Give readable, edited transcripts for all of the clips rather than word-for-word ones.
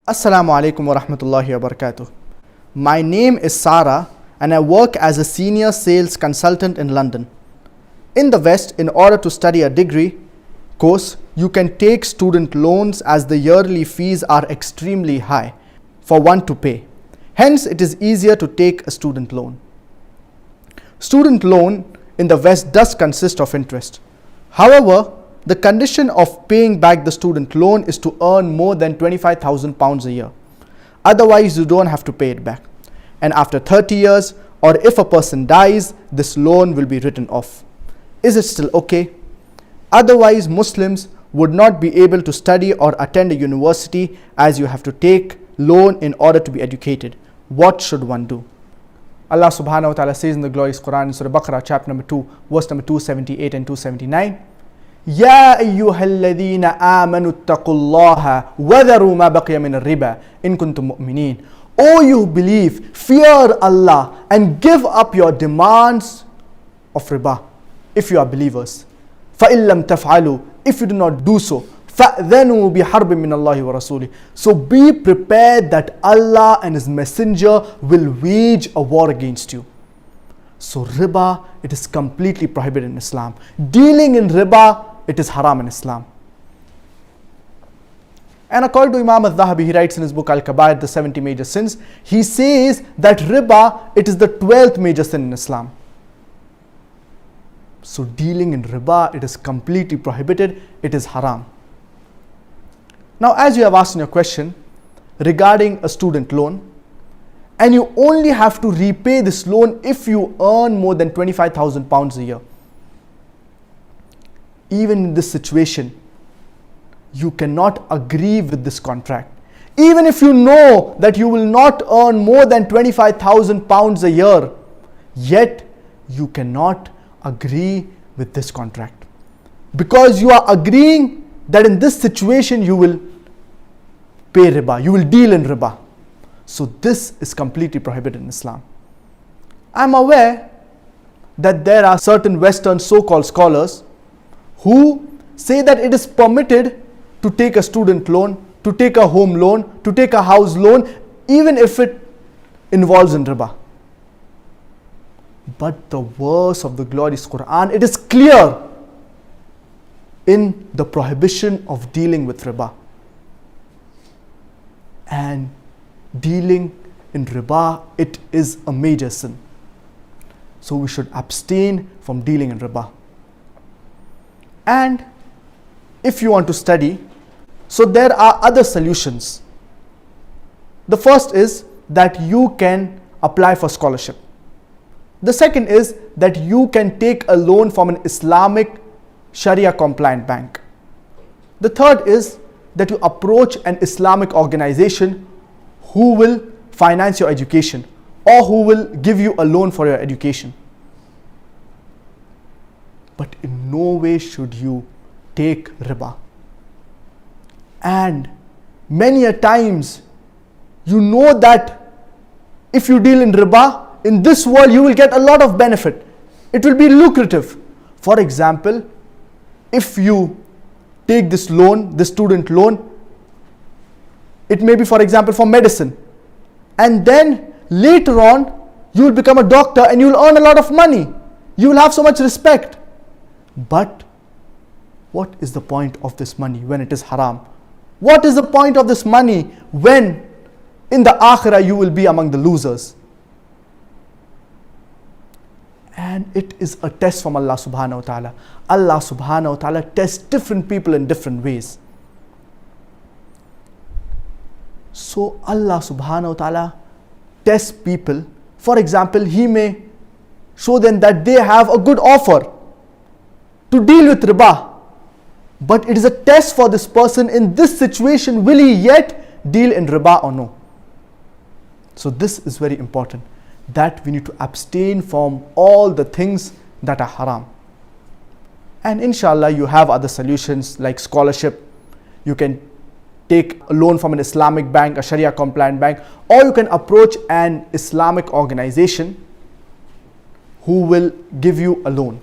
Assalamu alaikum wa rahmatullahi wa barakatuh. My name is Sarah and I work as a senior sales consultant in London. In the West, in order to study a degree course, you can take student loans as the yearly fees are extremely high for one to pay. Hence, it is easier to take a student loan. Student loan in the West does consist of interest. However, the condition of paying back the student loan is to earn more than £25,000 a year. Otherwise, you don't have to pay it back. And after 30 years, or if a person dies, this loan will be written off. Is it still okay? Otherwise, Muslims would not be able to study or attend a university, as you have to take loan in order to be educated. What should one do? Allah subhanahu wa ta'ala says in the glorious Quran in Surah Baqarah chapter number 2, verse number 278 and 279, يا أيها الذين آمنوا اتقوا الله وذروا ما بقي من الربا إن كنتم مؤمنين. O you believe, fear Allah and give up your demands of riba if you are believers. فإن لم تفعلوا, if you do not do so, فأذنوا بحرب من الله ورسوله. So be prepared that Allah and His Messenger will wage a war against you. So riba, it is completely prohibited in Islam. Dealing in riba, it is haram in Islam. And according to Imam al-Dhahabi, he writes in his book Al-Kabair, the 70 major sins, he says that riba, it is the 12th major sin in Islam. So dealing in riba, it is completely prohibited, it is haram. Now, as you have asked in your question regarding a student loan, and you only have to repay this loan if you earn more than £25,000 a year. Even in this situation, you cannot agree with this contract. Even if you know that you will not earn more than £25,000 a year, yet you cannot agree with this contract. Because you are agreeing that in this situation you will pay riba, you will deal in riba. So this is completely prohibited in Islam. I am aware that there are certain Western so-called scholars who say that it is permitted to take a student loan, to take a home loan, to take a house loan, even if it involves in riba. But the verse of the glorious Quran, it is clear in the prohibition of dealing with riba. And dealing in riba, it is a major sin. So we should abstain from dealing in riba. And if you want to study, so there are other solutions. The first is that you can apply for scholarship. The second is that you can take a loan from an Islamic Sharia compliant bank. The third is that you approach an Islamic organization who will finance your education or who will give you a loan for your education. But in no way should you take riba. And many a times, you know that if you deal in riba, in this world you will get a lot of benefit. It will be lucrative. For example, if you take this loan, this student loan, it may be, for example, for medicine. And then later on, you will become a doctor and you will earn a lot of money. You will have so much respect. But what is the point of this money when it is haram? What is the point of this money when in the akhirah you will be among the losers? And it is a test from Allah subhanahu wa ta'ala. Allah subhanahu wa ta'ala tests different people in different ways. So Allah subhanahu wa ta'ala tests people. For example, He may show them that they have a good offer to deal with riba. But it is a test for this person in this situation, will he yet deal in riba or no? So this is very important, that we need to abstain from all the things that are haram. And inshallah, you have other solutions like scholarship. You can take a loan from an Islamic bank, a Sharia compliant bank, or you can approach an Islamic organization who will give you a loan.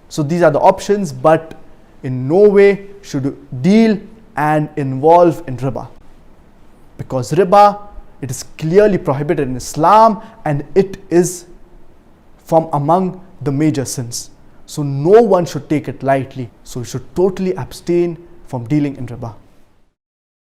So these are the options, but in no way should you deal and involve in riba. because riba, it is clearly prohibited in Islam and it is from among the major sins. So no one should take it lightly. So you should totally abstain from dealing in riba.